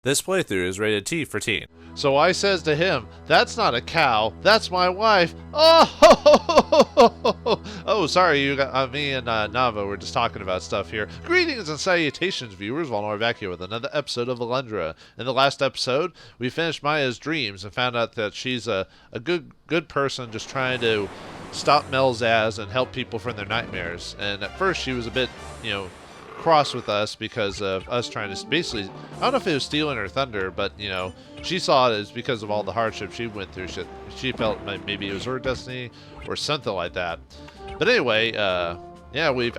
This playthrough is rated T for teen. So I says to him, "That's not a cow, that's my wife." Oh, oh, sorry, you got me and Nava were just talking about stuff here. Greetings and salutations, viewers. Vauldemare back here with another episode of Alundra. In the last episode, we finished Maya's dreams and found out that she's a good person, just trying to stop Melzaz and help people from their nightmares. And at first, she was a bit, cross with us because of us trying to basically, I don't know if it was stealing her thunder, but she saw it as because of all the hardship she went through. She felt like maybe it was her destiny or something like that. But anyway, yeah,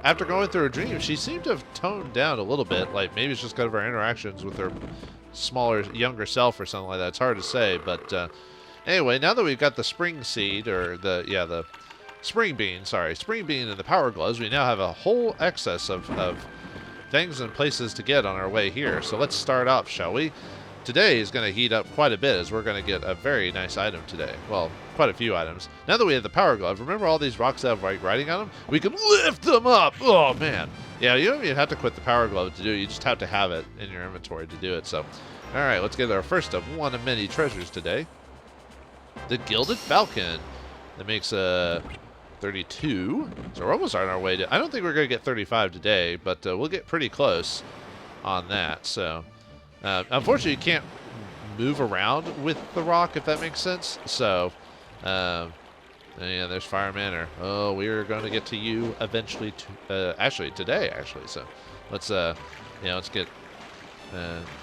after going through her dream, she seemed to have toned down a little bit. Like maybe it's just because of our interactions with her smaller, younger self or something like that. It's hard to say, but anyway, now that we've got the spring seed or the spring bean and the power gloves, we now have a whole excess of things and places to get on our way here. So let's start off, shall we? Today is going to heat up quite a bit as we're going to get a very nice item today. Well, quite a few items. Now that we have the power glove, remember all these rocks that have writing on them? We can lift them up! Oh, man. Yeah, you don't even have to quit the power glove to do it. You just have to have it in your inventory to do it. So, all right, let's get our first of one of many treasures today. The Gilded Falcon. That makes 32. So we're almost on our way to... I don't think we're going to get 35 today, but we'll get pretty close on that. So, unfortunately, you can't move around with the rock, if that makes sense. So, yeah, there's Fire Manor. Oh, we're going to get to you eventually. Actually, today, actually. So, let's, let's get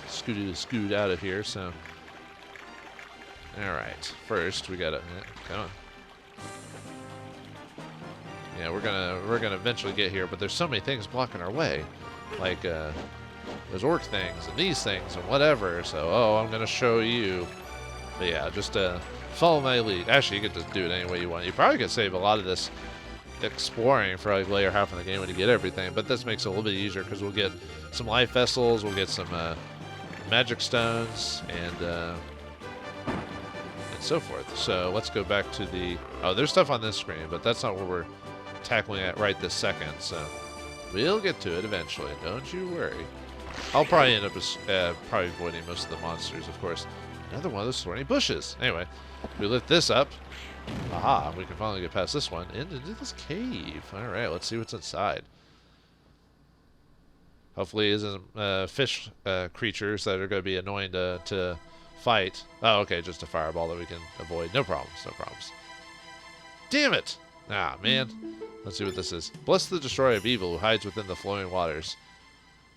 scoot out of here. So, all right. First, we got to... come on. Yeah, we're gonna eventually get here, but there's so many things blocking our way, like those orc things and these things and whatever. So, I'm gonna show you. But yeah, just follow my lead. Actually, you can just do it any way you want. You probably could save a lot of this exploring for like later half of the game when you get everything, but this makes it a little bit easier because we'll get some life vessels, we'll get some magic stones, and so forth. So let's go back to the... Oh, there's stuff on this screen, but that's not where we're tackling it right this second, so we'll get to it eventually. Don't you worry. I'll probably end up probably avoiding most of the monsters, of course. Another one of those thorny bushes. Anyway, we lift this up. Aha, we can finally get past this one into this cave. All right, let's see what's inside. Hopefully it isn't fish creatures that are going to be annoying to fight. Oh, okay, just a fireball that we can avoid. No problems, no problems. Damn it! Ah, man. Let's see what this is. Bless the destroyer of evil who hides within the flowing waters.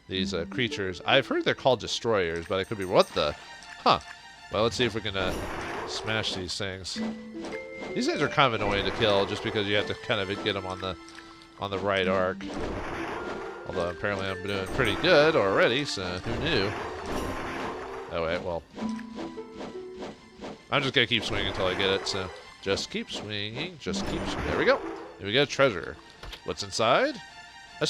These creatures, I've heard they're called destroyers, but I could be... What the? Huh. Well, let's see if we can smash these things. These things are kind of annoying to kill just because you have to kind of get them on the right arc. Although apparently I'm doing pretty good already, so who knew? Oh, wait, well... I'm just going to keep swinging until I get it, so... Just keep swinging, just keep swinging. There we go. Here we got a treasure. What's inside? A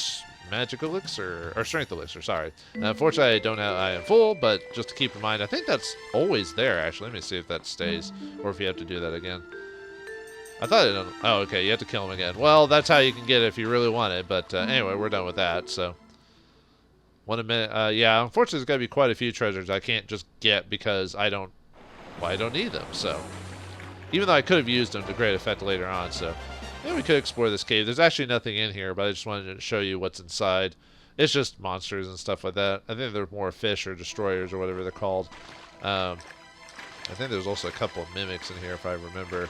magic elixir, or strength elixir, sorry. Unfortunately, I don't have, I am full, but just to keep in mind, I think that's always there, actually. Let me see if that stays, or if you have to do that again. I thought it... Oh, okay, you have to kill him again. Well, that's how you can get it if you really want it, but anyway, we're done with that, so... One minute, yeah, unfortunately, there's got to be quite a few treasures I can't just get because I don't need them, so... Even though I could have used them to great effect later on, so... Yeah, we could explore this cave. There's actually nothing in here, but I just wanted to show you what's inside. It's just monsters and stuff like that. I think there's more fish or destroyers or whatever they're called. I think there's also a couple of mimics in here, if I remember.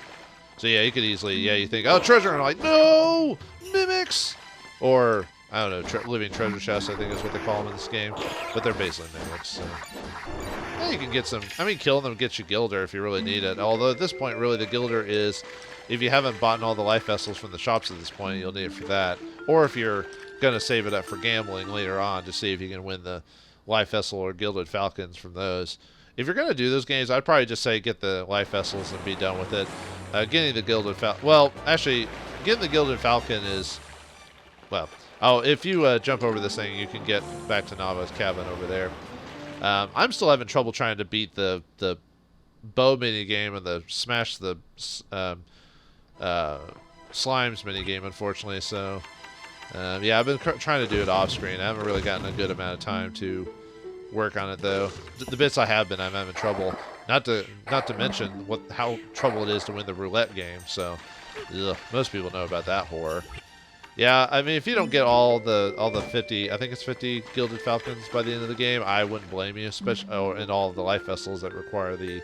So yeah, you could easily... Yeah, you think, oh, treasure! And I'm like, no! Mimics! Or... I don't know, living treasure chests, I think is what they call them in this game. But they're basically mimics, so... Yeah, you can get some... I mean, killing them gets you Gilder if you really need it. Although at this point, really, the Gilder is... If you haven't bought all the life vessels from the shops at this point, you'll need it for that. Or if you're going to save it up for gambling later on to see if you can win the life vessel or Gilded Falcons from those. If you're going to do those games, I'd probably just say get the life vessels and be done with it. Getting the Gilded Falcon... Well, actually, getting the Gilded Falcon is... Well... Oh, if you jump over this thing, you can get back to Nava's cabin over there. I'm still having trouble trying to beat the bow minigame and the smash the slimes minigame, unfortunately. So, yeah, I've been trying to do it off screen. I haven't really gotten a good amount of time to work on it though. The bits I have been, I'm having trouble. Not to mention how trouble it is to win the roulette game. So, ugh, most people know about that horror. Yeah, I mean, if you don't get all the 50, I think it's 50 Gilded Falcons by the end of the game, I wouldn't blame you, especially in all of the life vessels that require the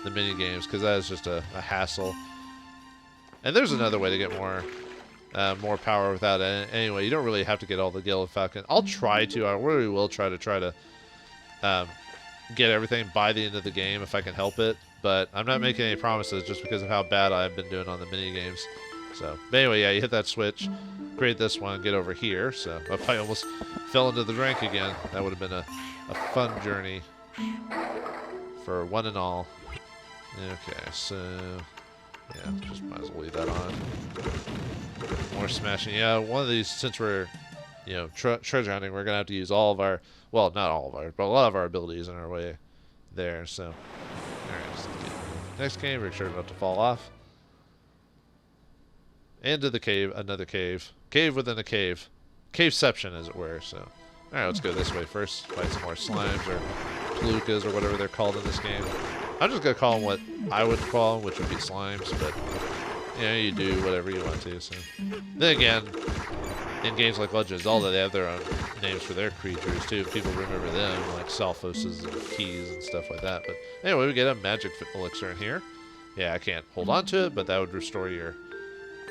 mini games, because that is just a hassle. And there's another way to get more power without it. Anyway, you don't really have to get all the Gilded Falcon. I'll try to. I really will try to get everything by the end of the game if I can help it. But I'm not making any promises just because of how bad I've been doing on the mini games. So, but anyway, yeah, you hit that switch, create this one, get over here. So, I probably almost fell into the drink again. That would have been a fun journey for one and all. Okay, so, yeah, just might as well leave that on. More smashing. Yeah, one of these, since we're, you know, treasure hunting, we're going to have to use all of our, well, not all of our, but a lot of our abilities in our way there. So, alright, next game, make sure not to fall off. And to the cave, another cave. Cave within a cave. Caveception, as it were, so. Alright, let's go this way first. Fight some more slimes or palookas or whatever they're called in this game. I'm just going to call them what I would call them, which would be slimes, but, you know, you do whatever you want to, so. Then again, in games like Legend of Zelda, they have their own names for their creatures, too. People remember them, like Salphoses and Keys and stuff like that. But anyway, we get a magic elixir in here. Yeah, I can't hold on to it, but that would restore your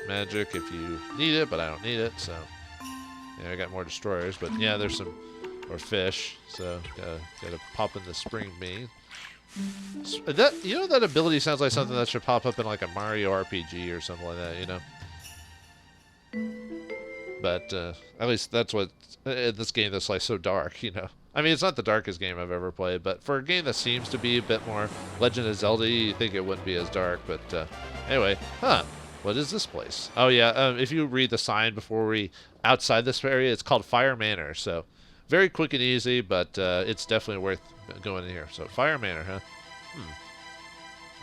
magic if you need it, but I don't need it, so yeah, I got more destroyers, but yeah, there's some or fish, so gotta pop in the spring bean. That, you know, that ability sounds like something that should pop up in like a Mario RPG or something like that, you know. But at least that's what this game that's like so dark, you know. I mean, it's not the darkest game I've ever played, but for a game that seems to be a bit more Legend of Zelda, you think it wouldn't be as dark, but anyway, what is this place? Oh yeah, if you read the sign before we outside this area, it's called Fire Manor. So very quick and easy, but it's definitely worth going in here. So Fire Manor, huh?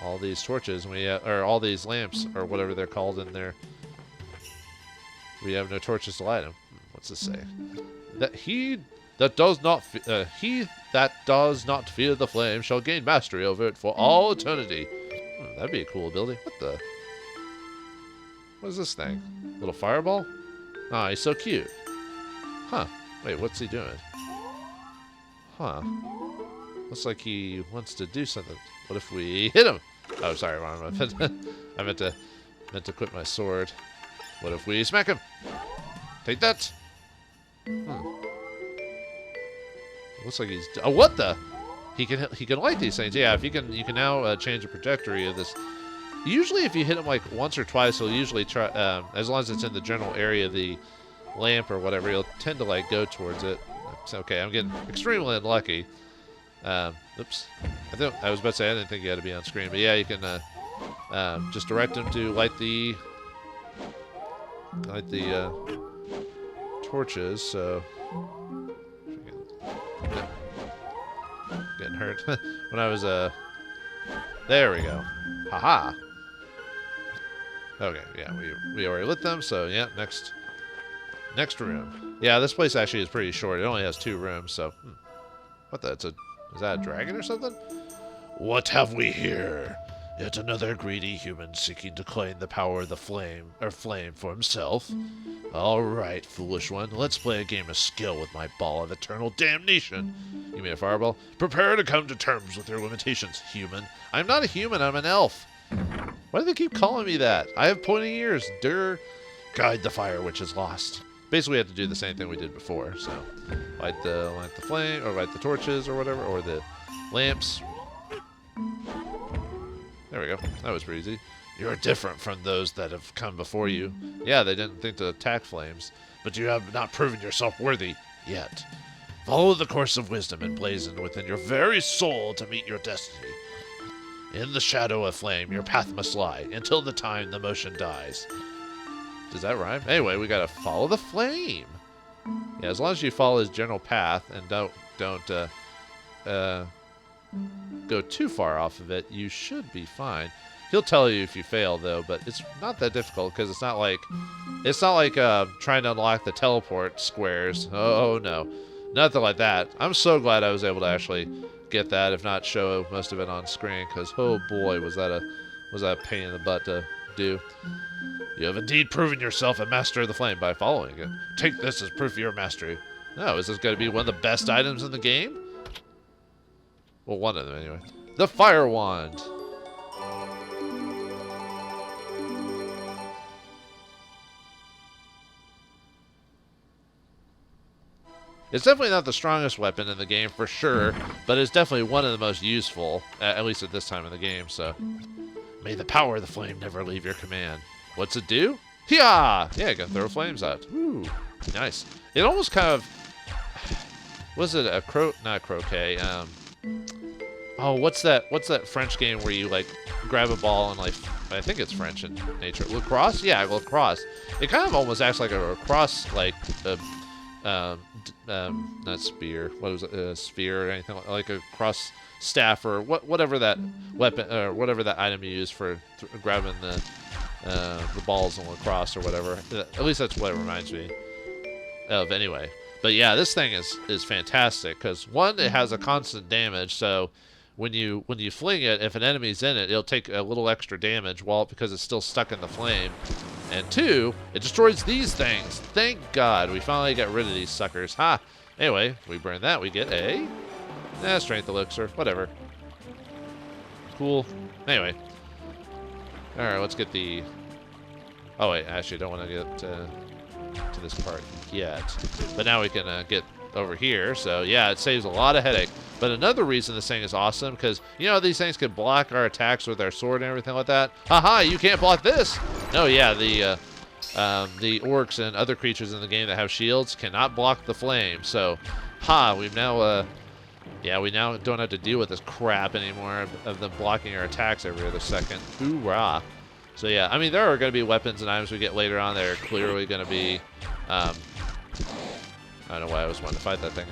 All these torches, or all these lamps, or whatever they're called in there. We have no torches to light them. What's this say? That he that does not fear the flame shall gain mastery over it for all eternity. That'd be a cool ability. What the? What is this thing? Little fireball? Ah, he's so cute. Huh. Wait, what's he doing? Huh. Looks like he wants to do something. What if we hit him? Oh, sorry, wrong. I meant to quit my sword. What if we smack him? Take that. Looks like he's. Oh, what the? He can light these things. Yeah, if you can now change the trajectory of this. Usually, if you hit him like once or twice, he'll usually try. As long as it's in the general area of the lamp or whatever, he'll tend to like go towards it. It's okay. I'm getting extremely unlucky. Oops. I was about to say I didn't think you had to be on screen, but yeah, you can just direct him to light the torches. So getting hurt when I was there we go. Haha. Okay, yeah, we already lit them, so yeah, next room. Yeah, this place actually is pretty short. It only has 2 rooms, so what the? Is that a dragon or something? What have we here? Yet another greedy human seeking to claim the power of the flame for himself. All right, foolish one, let's play a game of skill with my ball of eternal damnation. You mean a fireball? Prepare to come to terms with your limitations, human. I'm not a human, I'm an elf. Why do they keep calling me that? I have pointy ears. Durr. Guide the fire which is lost. Basically, we have to do the same thing we did before. So, light the flame, or light the torches, or whatever, or the lamps. There we go. That was pretty easy. You're different from those that have come before you. Yeah, they didn't think to attack flames, but you have not proven yourself worthy yet. Follow the course of wisdom emblazoned within your very soul to meet your destiny. In the shadow of flame, your path must lie, until the time the motion dies. Does that rhyme? Anyway, we gotta follow the flame. Yeah, as long as you follow his general path and don't go too far off of it, you should be fine. He'll tell you if you fail though, but it's not that difficult because it's not like trying to unlock the teleport squares. Oh no, Nothing like that. I'm so glad I was able to actually get that, if not show most of it on screen, because oh boy, was that a pain in the butt to do. You have indeed proven yourself a master of the flame by following it. Take this as proof of your mastery. Oh, is this going to be one of the best items in the game? Well, one of them anyway. The fire wand. It's definitely not the strongest weapon in the game for sure, but it's definitely one of the most useful, at least at this time in the game, so. May the power of the flame never leave your command. What's it do? Yeah, you can throw flames out. Ooh, nice. It almost kind of, was it a not croquet, oh, what's that French game where you like grab a ball and like, I think it's French in nature. Lacrosse? Yeah, lacrosse. It kind of almost acts like a lacrosse, like not spear. What was it? A sphere or anything like a cross staff or whatever that weapon or whatever that item you use for grabbing the balls in lacrosse or whatever. At least that's what it reminds me of anyway. But yeah, this thing is fantastic because one, it has a constant damage, so when you fling it, if an enemy's in it, it'll take a little extra damage because it's still stuck in the flame. And two, it destroys these things. Thank God we finally got rid of these suckers. Ha! Anyway, we burn that, we get a strength elixir, whatever. Cool. Anyway. Alright, let's get the... Oh wait, actually don't want to get to this part yet. But now we can get over here, so yeah, it saves a lot of headache. But another reason this thing is awesome, because, you know, these things can block our attacks with our sword and everything like that. Haha, you can't block this! No, yeah, the orcs and other creatures in the game that have shields cannot block the flame. So, we've now, we now don't have to deal with this crap anymore of them blocking our attacks every other second. Hoorah! So yeah, I mean, there are going to be weapons and items we get later on that are clearly going to be, I don't know why I was wanting to fight that thing.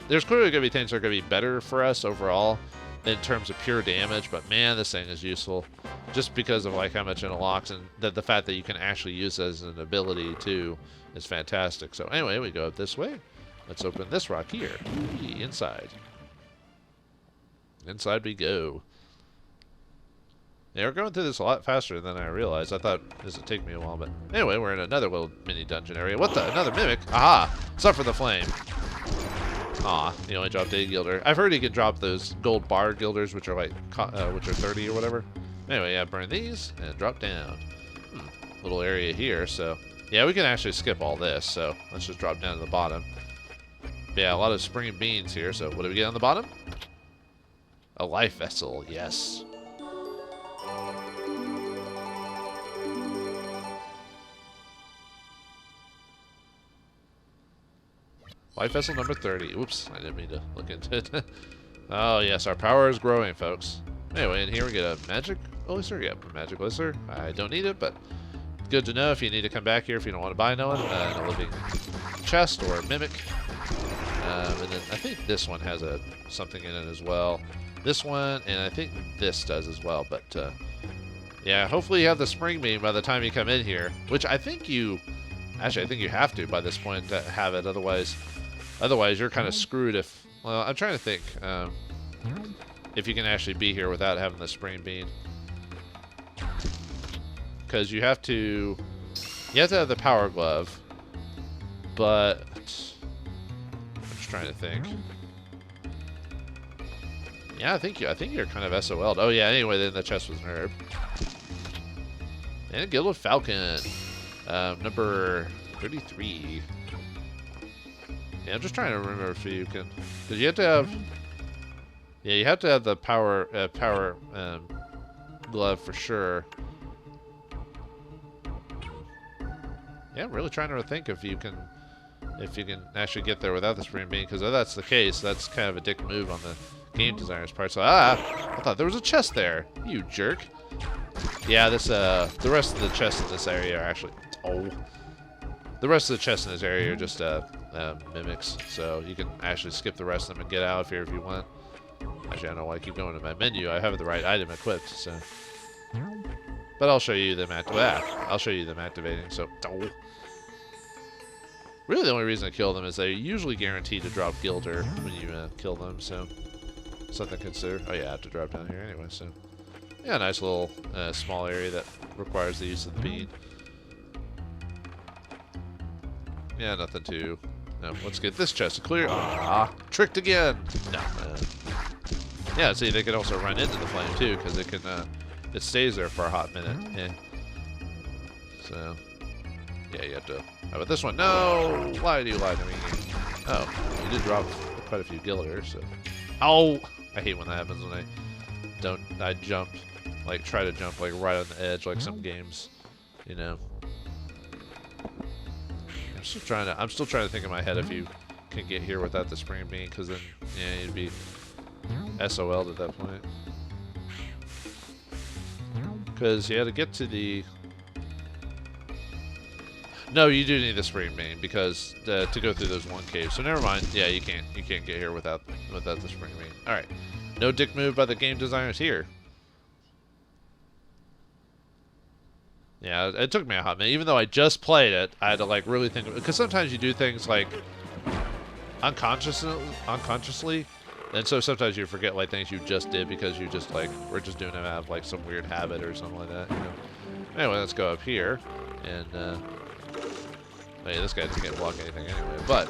There's clearly going to be things that are going to be better for us overall in terms of pure damage, but man, this thing is useful just because of like how much it unlocks, and the fact that you can actually use it as an ability too is fantastic. So anyway, we go up this way. Let's open this rock here. Inside. Inside we go. Yeah, we're going through this a lot faster than I realized. I thought this would take me a while, but anyway, we're in another little mini dungeon area. What the? Another mimic? Aha! Suffer the flame. Aw, he only dropped a gilder. I've heard he can drop those gold bar gilders, which are like, which are 30 or whatever. Anyway, yeah, burn these and drop down. Little area here, so yeah, we can actually skip all this. So let's just drop down to the bottom. Yeah, a lot of spring beans here. So what do we get on the bottom? A life vessel, yes. Life vessel number 30. Oops, I didn't mean to look into it. Oh, yes, our power is growing, folks. Anyway, in here we get a magic elixir. Yep, a magic elixir. I don't need it, but good to know if you need to come back here if you don't want to buy no one. A living chest or a mimic. And then I think this one has something in it as well. This one, and I think this does as well. But, yeah, hopefully you have the spring beam by the time you come in here, which I think you... Actually, I think you have to by this point to have it. Otherwise, you're kind of screwed if... Well, I'm trying to think if you can actually be here without having the spring bean. Because you have to have the power glove, but... I'm just trying to think. Yeah, I think you're kind of SOL'd. Oh, yeah, anyway, then the chest was an herb. And a Gilded Falcon. Number 33. Yeah, I'm just trying to remember if you can... Because you have to have... Yeah, you have to have the power glove for sure. Yeah, I'm really trying to think if you can actually get there without the spring bean, because if that's the case, that's kind of a dick move on the game designer's part. So, I thought there was a chest there, you jerk. Yeah, this the rest of the chests in this area are actually... Oh. The rest of the chests in this area are just mimics, so you can actually skip the rest of them and get out of here if you want. Actually, I don't know why I keep going to my menu. I have the right item equipped, so... But I'll show you them I'll show you them activating, so... Oh. Really, the only reason to kill them is they're usually guaranteed to drop Gilder when you kill them, so something to consider. Oh yeah, I have to drop down here anyway, so yeah, nice little small area that requires the use of the bead. Yeah, nothing too. No, let's get this chest clear. Ah, tricked again. No. Yeah, see, they can also run into the flame too, because it can. It stays there for a hot minute. Yeah. So, yeah, you have to. How about this one? No! Why do you lie to me? Oh, you did drop quite a few Gilders, so. Oh! I hate when that happens when I jump, like, try to jump, like, right on the edge, like some games, you know. I'm still trying to think in my head if you can get here without the spring beam, because then, yeah, you'd be SOL'd at that point. Because you had to get to the... No, you do need the spring beam because to go through those one caves. So never mind. Yeah, you can't get here without the spring beam. All right, no dick move by the game designers here. Yeah, it took me a hot minute. Even though I just played it, I had to like really think because sometimes you do things like unconsciously, and so sometimes you forget like things you just did because you just like we're just doing them out of like some weird habit or something like that. You know. Anyway, let's go up here and. Hey, this guy doesn't get block anything anyway, but...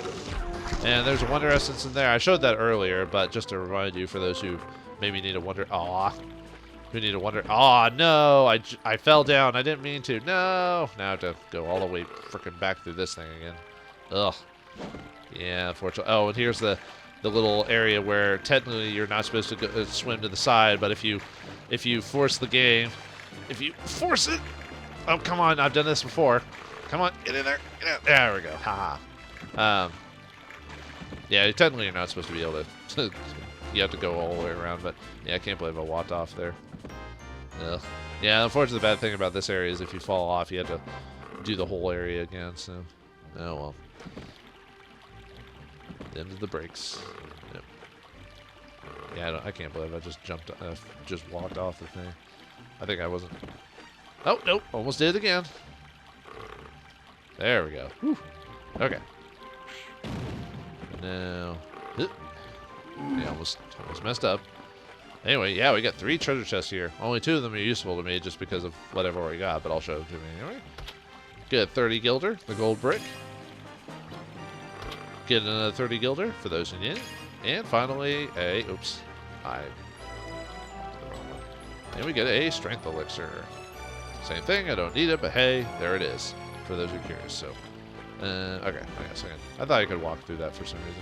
And there's a Wonder Essence in there. I showed that earlier, but just to remind you, for those who maybe need a Wonder... Aw. Who need a Wonder... Aw, no! I fell down. I didn't mean to. No! Now I have to go all the way freaking back through this thing again. Ugh. Yeah, unfortunately. Oh, and here's the little area where technically you're not supposed to go, swim to the side, but if you force the game... If you force it... Oh, come on. I've done this before. Come on, get in there. Get out. There we go. Haha. Yeah, technically you're not supposed to be able to. You have to go all the way around, but yeah, I can't believe I walked off there. Ugh. Yeah, unfortunately, the bad thing about this area is if you fall off, you have to do the whole area again. So, oh well. Them's the brakes. Yep. Yeah, I can't believe I just just walked off the thing. I think I wasn't. Oh nope, almost did it again. There we go. Whew. Okay. Now, yeah, almost messed up. Anyway, yeah, we got 3 treasure chests here. Only 2 of them are useful to me just because of what I've already got, but I'll show them to me anyway. Get 30 Gilder, the gold brick. Get another 30 Gilder for those who need it. And finally, oops, and we get a strength elixir. Same thing, I don't need it, but hey, there it is. For those who are curious, so okay, wait a second. I thought I could walk through that for some reason.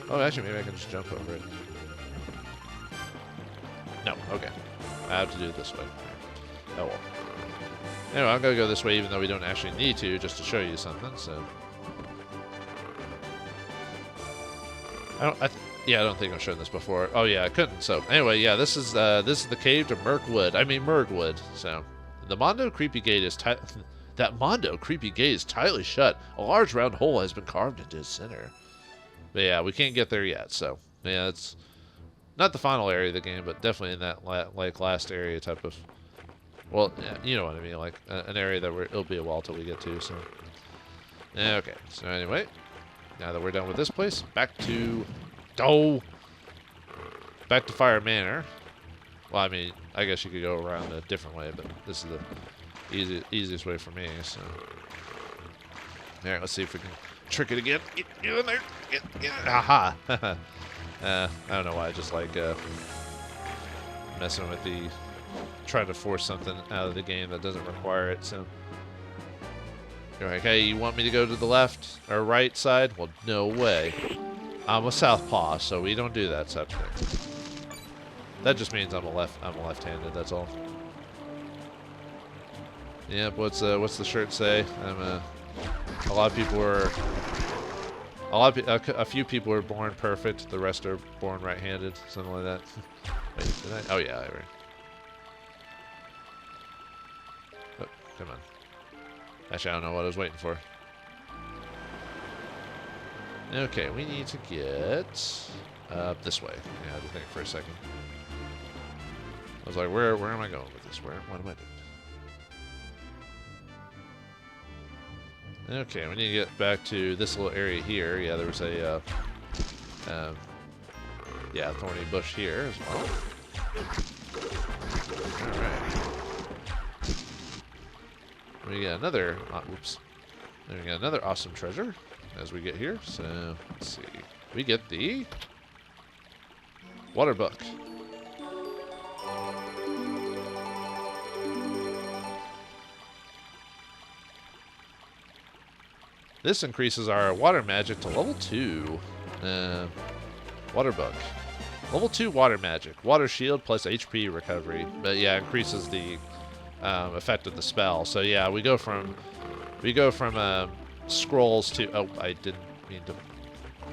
Oh, actually, maybe I can just jump over it. No, okay. I have to do it this way. Oh well. Anyway, I'm gonna go this way, even though we don't actually need to, just to show you something. So, I don't think I've shown this before. Oh yeah, I couldn't. So anyway, yeah, this is the cave to Mirkwood. So, the Mondo Creepy Gate is That Mondo Creepy Gate is tightly shut. A large round hole has been carved into its center. But yeah, we can't get there yet, so yeah, it's not the final area of the game, but definitely in that like last area type of. Well, yeah, you know what I mean, like an area that it'll be a while till we get to. So okay, so anyway, now that we're done with this place, back to Fire Manor. Well, I mean, I guess you could go around a different way, but this is the easiest way for me, so. Alright, let's see if we can trick it again. Get in there. Get. Aha. I don't know why I just like messing with trying to force something out of the game that doesn't require it, so. You're like, hey, you want me to go to the left or right side? Well, no way. I'm a southpaw, so we don't do that such thing. That just means I'm left-handed, that's all. Yep, what's the shirt say? A few people are born perfect, the rest are born right-handed, something like that. Wait, did I? Oh yeah, I read. Oh, come on. Actually, I don't know what I was waiting for. Okay, we need to get up this way. Yeah, I had to think for a second. I was like, where am I going with this? What am I doing? Okay, we need to get back to this little area here. Yeah, there was a, yeah, thorny bush here as well. Alright. We get another, whoops. Then we get another awesome treasure as we get here. So, let's see. We get the water book. This increases our water magic to level 2. Water book. Level 2 water magic. Water shield plus HP recovery. But yeah, increases the effect of the spell. So yeah, we go from scrolls to, oh, I didn't mean to,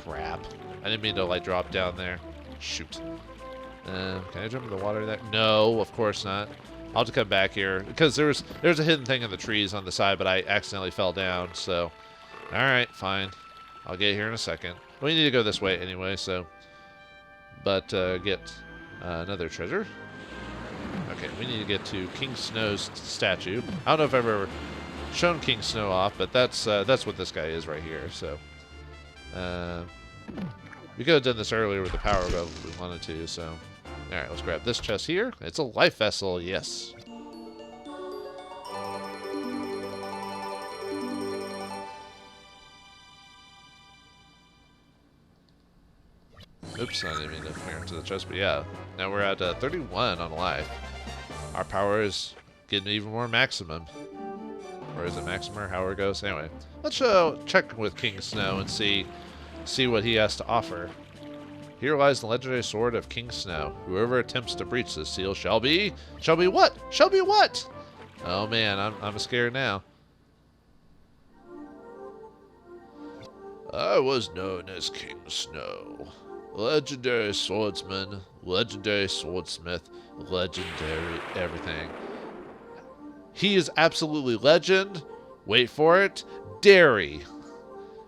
crap. I didn't mean to like drop down there. Shoot. Can I jump in the water there? No, of course not. I'll have to come back here because there's a hidden thing in the trees on the side, but I accidentally fell down. So, all right, fine. I'll get here in a second. We need to go this way anyway. So, but get another treasure. Okay, we need to get to King Snow's statue. I don't know if I've ever shown King Snow off, but that's what this guy is right here. So, we could have done this earlier with the power bow if we wanted to. So, all right, let's grab this chest here. It's a life vessel, yes. Oops, I didn't mean to clear into the chest, but yeah. Now we're at 31 on life. Our power is getting even more maximum. Or is it maximum, or however it goes? Anyway, let's check with King Snow and see what he has to offer. Here lies the legendary sword of King Snow. Whoever attempts to breach this seal shall be what? Shall be what? Oh man, I'm scared now. I was known as King Snow. Legendary swordsman, legendary swordsmith, legendary everything. He is absolutely legend. Wait for it. Dairy.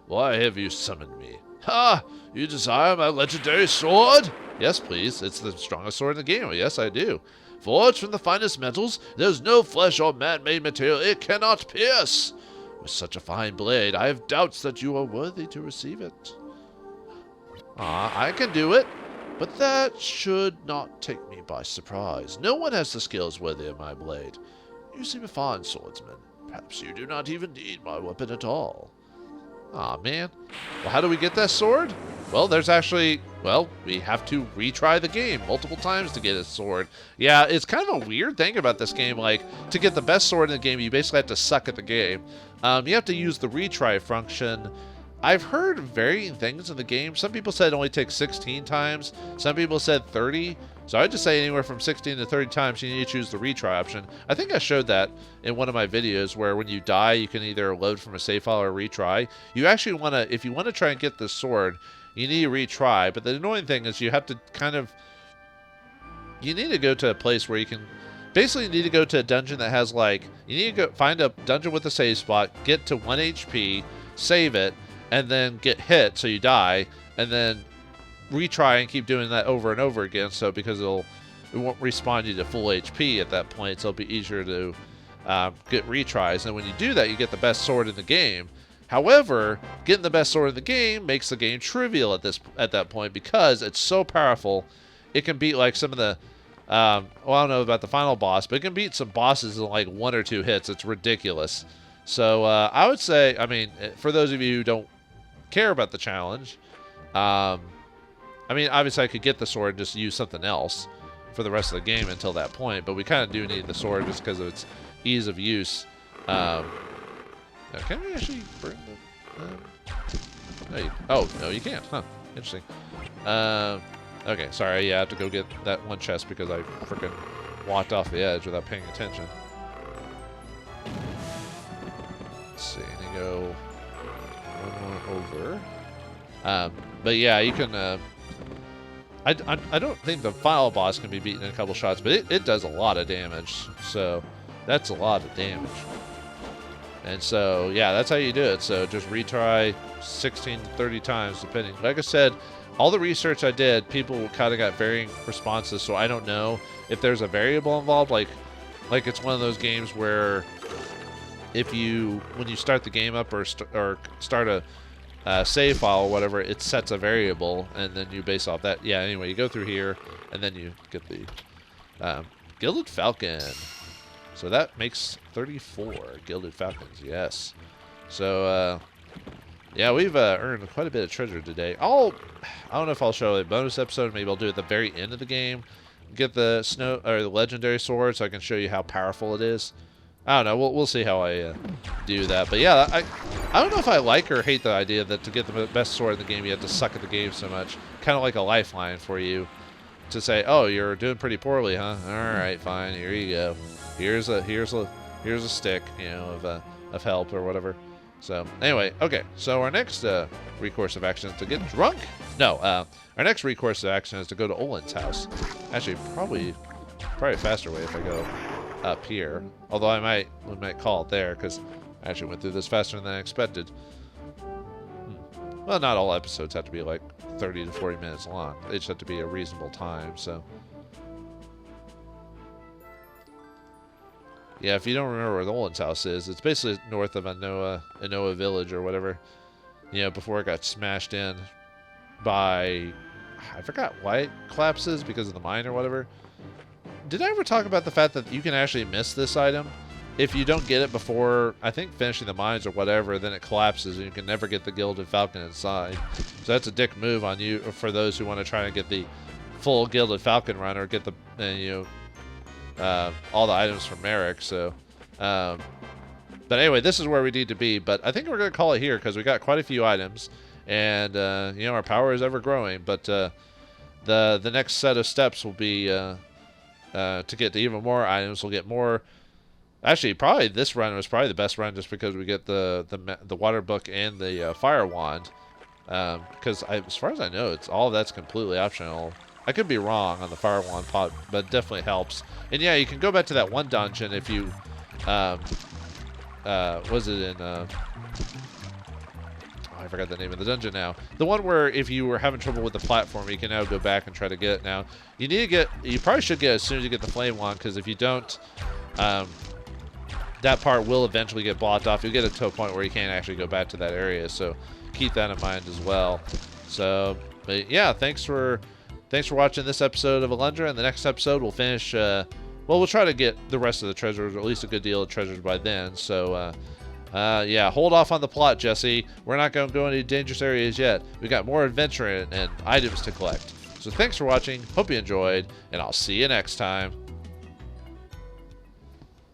Why have you summoned me? Ha! You desire my legendary sword? Yes, please. It's the strongest sword in the game. Yes, I do. Forged from the finest metals, there's no flesh or man-made material it cannot pierce. With such a fine blade, I have doubts that you are worthy to receive it. I can do it, but that should not take me by surprise. No one has the skills worthy of my blade. You seem a fine swordsman. Perhaps you do not even need my weapon at all. Aw, man. Well, how do we get that sword? Well, there's actually, well, we have to retry the game multiple times to get a sword. Yeah, it's kind of a weird thing about this game. Like, to get the best sword in the game, you basically have to suck at the game. You have to use the retry function. I've heard varying things in the game. Some people said it only takes 16 times. Some people said 30. So I'd just say anywhere from 16 to 30 times you need to choose the retry option. I think I showed that in one of my videos where when you die, you can either load from a save file or retry. You actually want to, if you want to try and get this sword, you need to retry. But the annoying thing is you have to you need to go to a place where you can, basically you need to go to a dungeon that has like, you need to go find a dungeon with a save spot, get to 1 HP, save it, and then get hit so you die, and then retry and keep doing that over and over again. So because it won't respawn you to full HP at that point, so it'll be easier to get retries. And when you do that, you get the best sword in the game. However, getting the best sword in the game makes the game trivial at that point because it's so powerful. It can beat like some of the well, I don't know about the final boss, but it can beat some bosses in like 1 or 2 hits. It's ridiculous. So I would say, I mean, for those of you who don't care about the challenge, I mean, obviously I could get the sword and just use something else for the rest of the game until that point, but we kind of do need the sword just because of its ease of use. Now, can we actually bring the... oh, no, you can't. Huh. Interesting. Okay, sorry. Yeah, I have to go get that one chest because I freaking walked off the edge without paying attention. Let's see. I need to go one more over. But yeah, you can... I don't think the final boss can be beaten in a couple shots, but it does a lot of damage. So that's a lot of damage. And so, yeah, that's how you do it. So just retry 16 to 30 times, depending. Like I said, all the research I did, people kind of got varying responses. So I don't know if there's a variable involved. Like it's one of those games where if you, when you start the game up or start a save file or whatever, it sets a variable, and then you base off that. Yeah, anyway, you go through here, and then you get the Gilded Falcon. So that makes 34 Gilded Falcons, yes. So, yeah, we've earned quite a bit of treasure today. I don't know if I'll show a bonus episode. Maybe I'll do it at the very end of the game. Get the the legendary sword so I can show you how powerful it is. I don't know. We'll see how I do that. But yeah, I don't know if I like or hate the idea that to get the best sword in the game, you have to suck at the game so much. Kind of like a lifeline for you to say, oh, you're doing pretty poorly, huh? All right, fine. Here you go. Here's a stick, you know, of help or whatever. So anyway, okay. So our next recourse of action is to get drunk. No, our next recourse of action is to go to Olin's house. Actually, probably a faster way if I go up here. Although we might call it there because I actually went through this faster than I expected. Well, not all episodes have to be like 30 to 40 minutes long. They just have to be a reasonable time. So yeah, if you don't remember where the Olin's house is, it's basically north of Inoa village or whatever. You know, before it got smashed in by, I forgot why it collapses, because of the mine or whatever. Did I ever talk about the fact that you can actually miss this item? If you don't get it before, I think, finishing the mines or whatever, then it collapses and you can never get the Gilded Falcon inside. So that's a dick move on you for those who want to try and get the full Gilded Falcon run or get the, all the items from Merrick. So, but anyway, this is where we need to be. But I think we're going to call it here because we got quite a few items. And, our power is ever growing. But the next set of steps will be to get to even more items. We'll get more. Actually, probably this run was probably the best run just because we get the water book and the fire wand. Because as far as I know, all of that's completely optional. I could be wrong on the fire wand pot, but it definitely helps. And yeah, you can go back to that one dungeon if you was it in I forgot the name of the dungeon now. The one where if you were having trouble with the platform, you can now go back and try to get it now. You probably should get it as soon as you get the flame wand, because if you don't, that part will eventually get blocked off. You'll get it to a point where you can't actually go back to that area, so keep that in mind as well. So, but yeah, thanks for watching this episode of Alundra, and the next episode we'll finish, we'll try to get the rest of the treasures, or at least a good deal of treasures by then, so, yeah, hold off on the plot, Jesse. We're not going to go into dangerous areas yet. We got more adventure and items to collect. So thanks for watching, hope you enjoyed, and I'll see you next time.